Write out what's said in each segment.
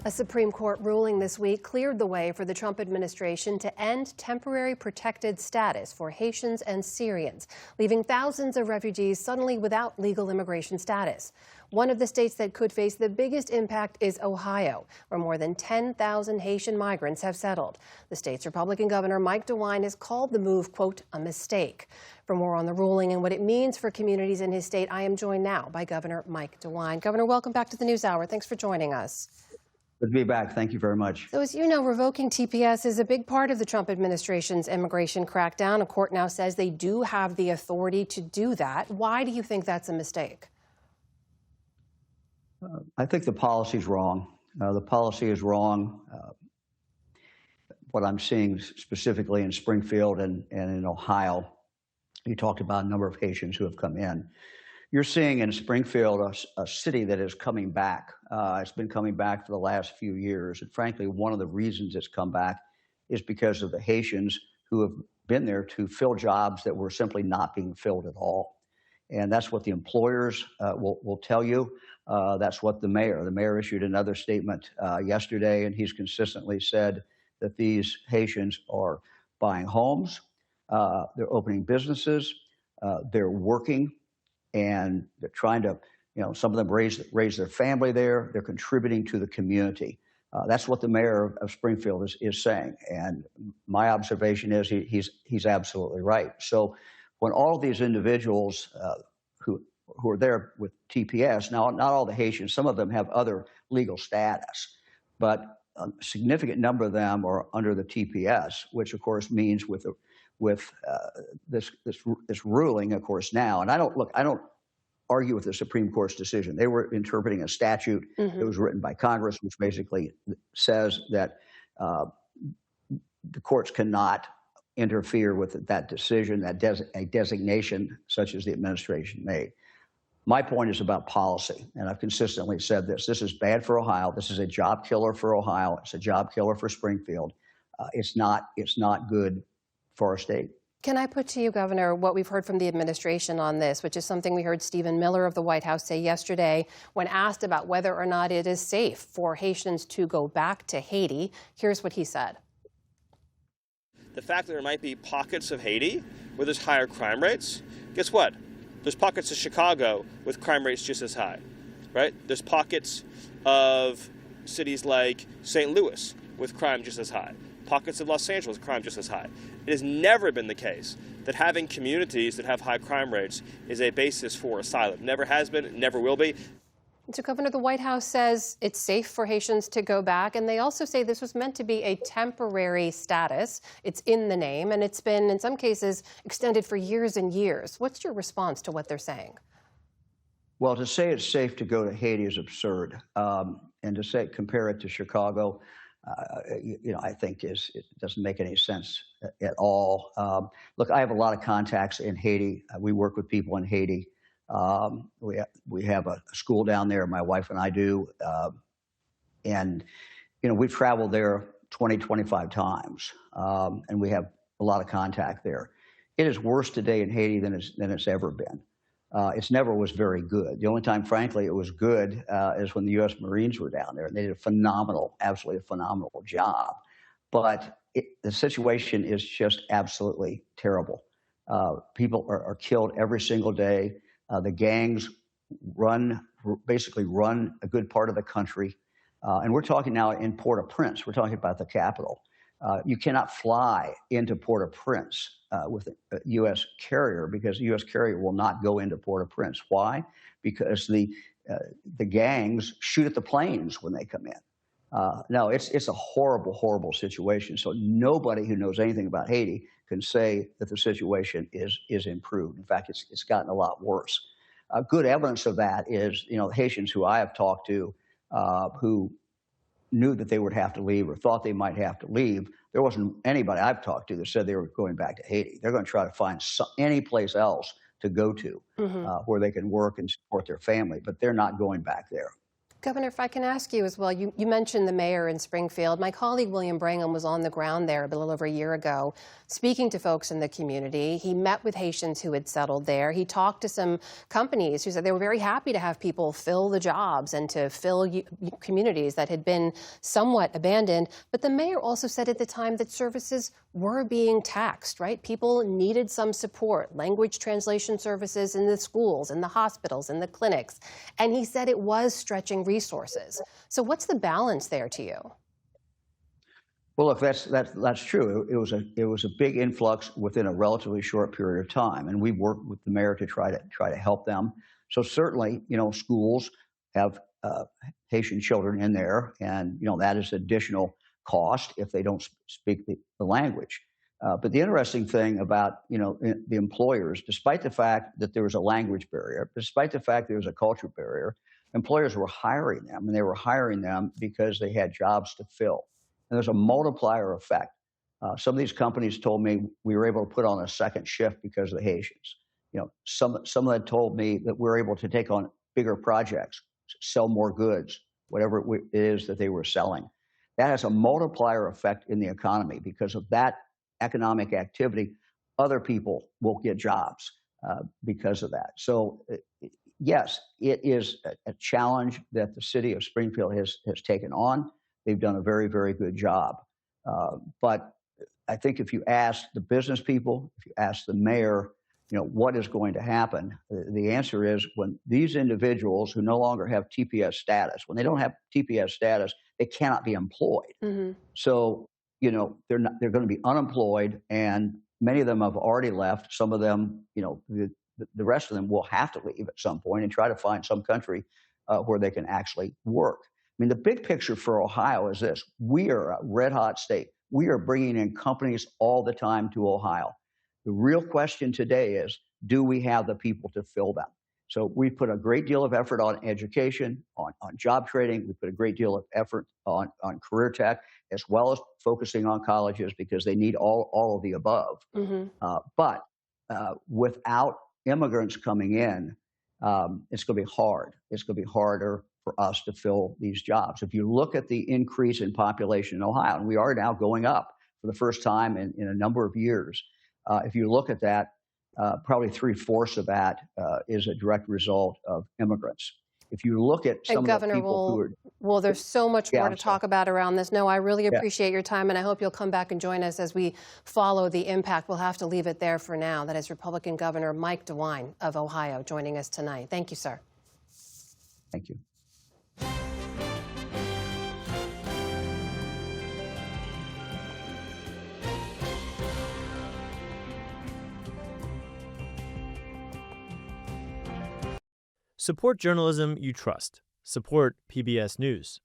A Supreme Court ruling this week cleared the way for the Trump administration to end temporary protected status for Haitians and Syrians, leaving thousands of refugees suddenly without legal immigration status. One of the states that could face the biggest impact is Ohio, where more than 10,000 Haitian migrants have settled. The state's Republican Governor Mike DeWine has called the move, quote, a mistake. For more on the ruling and what it means for communities in his state, I am joined now by Governor Mike DeWine. Governor, welcome back to the News Hour. Thanks for joining us. Good to be back. Thank you very much. So as you know, revoking TPS is a big part of the Trump administration's immigration crackdown. A court now says they do have the authority to do that. Why do you think that's a mistake? I think the policy is wrong. The policy is wrong. What I'm seeing specifically in Springfield and in Ohio, you talked about a number of Haitians who have come in. You're seeing in Springfield a city that is coming back. It's been coming back for the last few years. And frankly, one of the reasons it's come back is because of the Haitians who have been there to fill jobs that were simply not being filled at all. And that's what the employers will tell you. That's what the mayor issued another statement yesterday, and he's consistently said that these Haitians are buying homes, they're opening businesses, they're working, and they're trying to, some of them raise their family there. They're contributing to the community. That's what the mayor of Springfield is saying. And my observation is he's absolutely right. So when all of these individuals who are there with TPS, now not all the Haitians, some of them have other legal status, but a significant number of them are under the TPS, which of course means with this ruling, of course, now, and I don't argue with the Supreme Court's decision. They were interpreting a statute that was written by Congress, which basically says that the courts cannot interfere with that decision, a designation such as the administration made. My point is about policy, and I've consistently said this. This is bad for Ohio. This is a job killer for Ohio. It's a job killer for Springfield. It's not good for our state. Can I put to you, Governor, what we've heard from the administration on this, which is something we heard Stephen Miller of the White House say yesterday when asked about whether or not it is safe for Haitians to go back to Haiti. Here's what he said. The fact that there might be pockets of Haiti where there's higher crime rates, guess what? There's pockets of Chicago with crime rates just as high, right? There's pockets of cities like St. Louis with crime just as high. Pockets of Los Angeles, crime just as high. It has never been the case that having communities that have high crime rates is a basis for asylum. Never has been, never will be. So, Governor, the White House says it's safe for Haitians to go back, and they also say this was meant to be a temporary status. It's in the name, and it's been, in some cases, extended for years and years. What's your response to what they're saying? Well, to say it's safe to go to Haiti is absurd, and to compare it to Chicago, I think it doesn't make any sense at all. Look, I have a lot of contacts in Haiti. We work with people in Haiti. We have a school down there, my wife and I do. And, we've traveled there 20, 25 times, and we have a lot of contact there. It is worse today in Haiti than it's ever been. It never was very good. The only time, frankly, it was good is when the U.S. Marines were down there, and they did absolutely a phenomenal job. But the situation is just absolutely terrible. People are killed every single day. The gangs basically run a good part of the country. And we're talking now in Port-au-Prince. We're talking about the capital. You cannot fly into Port-au-Prince with a U.S. carrier because the U.S. carrier will not go into Port-au-Prince. Why? Because the gangs shoot at the planes when they come in. No, it's a horrible, horrible situation. So nobody who knows anything about Haiti can say that the situation is improved. In fact, it's gotten a lot worse. Good evidence of that is, Haitians who I have talked to who knew that they would have to leave or thought they might have to leave. There wasn't anybody I've talked to that said they were going back to Haiti. They're going to try to find any place else to go to where they can work and support their family, but they're not going back there. Governor, if I can ask you as well, you mentioned the mayor in Springfield. My colleague William Brangham was on the ground there a little over a year ago, speaking to folks in the community. He met with Haitians who had settled there. He talked to some companies who said they were very happy to have people fill the jobs and to fill communities that had been somewhat abandoned. But the mayor also said at the time that services were being taxed, right? People needed some support, language translation services in the schools, in the hospitals, in the clinics. And he said it was stretching resources. So what's the balance there to you? Well, if that's true, it was a big influx within a relatively short period of time, and we worked with the mayor to try to help them. So certainly, schools have Haitian children in there, and that is additional cost if they don't speak the language. But the interesting thing about the employers, despite the fact that there was a language barrier, despite the fact there was a culture barrier, employers were hiring them, and they were hiring them because they had jobs to fill. And there's a multiplier effect. Some of these companies told me we were able to put on a second shift because of the Haitians. Some had told me that we're able to take on bigger projects, sell more goods, whatever it is that they were selling. That has a multiplier effect in the economy. Because of that economic activity, other people will get jobs because of that. So yes, it is a challenge that the city of Springfield has taken on. They've done a very, very good job. But I think if you ask the business people, if you ask the mayor, what is going to happen, the answer is when these individuals who no longer have TPS status, when they don't have TPS status, they cannot be employed. Mm-hmm. So, they're going to be unemployed, and many of them have already left. Some of them, the rest of them will have to leave at some point and try to find some country where they can actually work. I mean, the big picture for Ohio is this. We are a red-hot state. We are bringing in companies all the time to Ohio. The real question today is, do we have the people to fill them? So we put a great deal of effort on education, on job training. We put a great deal of effort on career tech, as well as focusing on colleges because they need all of the above. Mm-hmm. But without immigrants coming in, it's going to be hard. It's going to be harder for us to fill these jobs. If you look at the increase in population in Ohio, and we are now going up for the first time in a number of years, if you look at that, probably 3/4 of that is a direct result of immigrants. If you look at some of the people who are... Well, there's so much more to talk about around this. No, I really appreciate your time, and I hope you'll come back and join us as we follow the impact. We'll have to leave it there for now. That is Republican Governor Mike DeWine of Ohio joining us tonight. Thank you, sir. Thank you. Support journalism you trust. Support PBS News.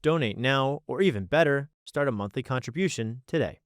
Donate now, or even better, start a monthly contribution today.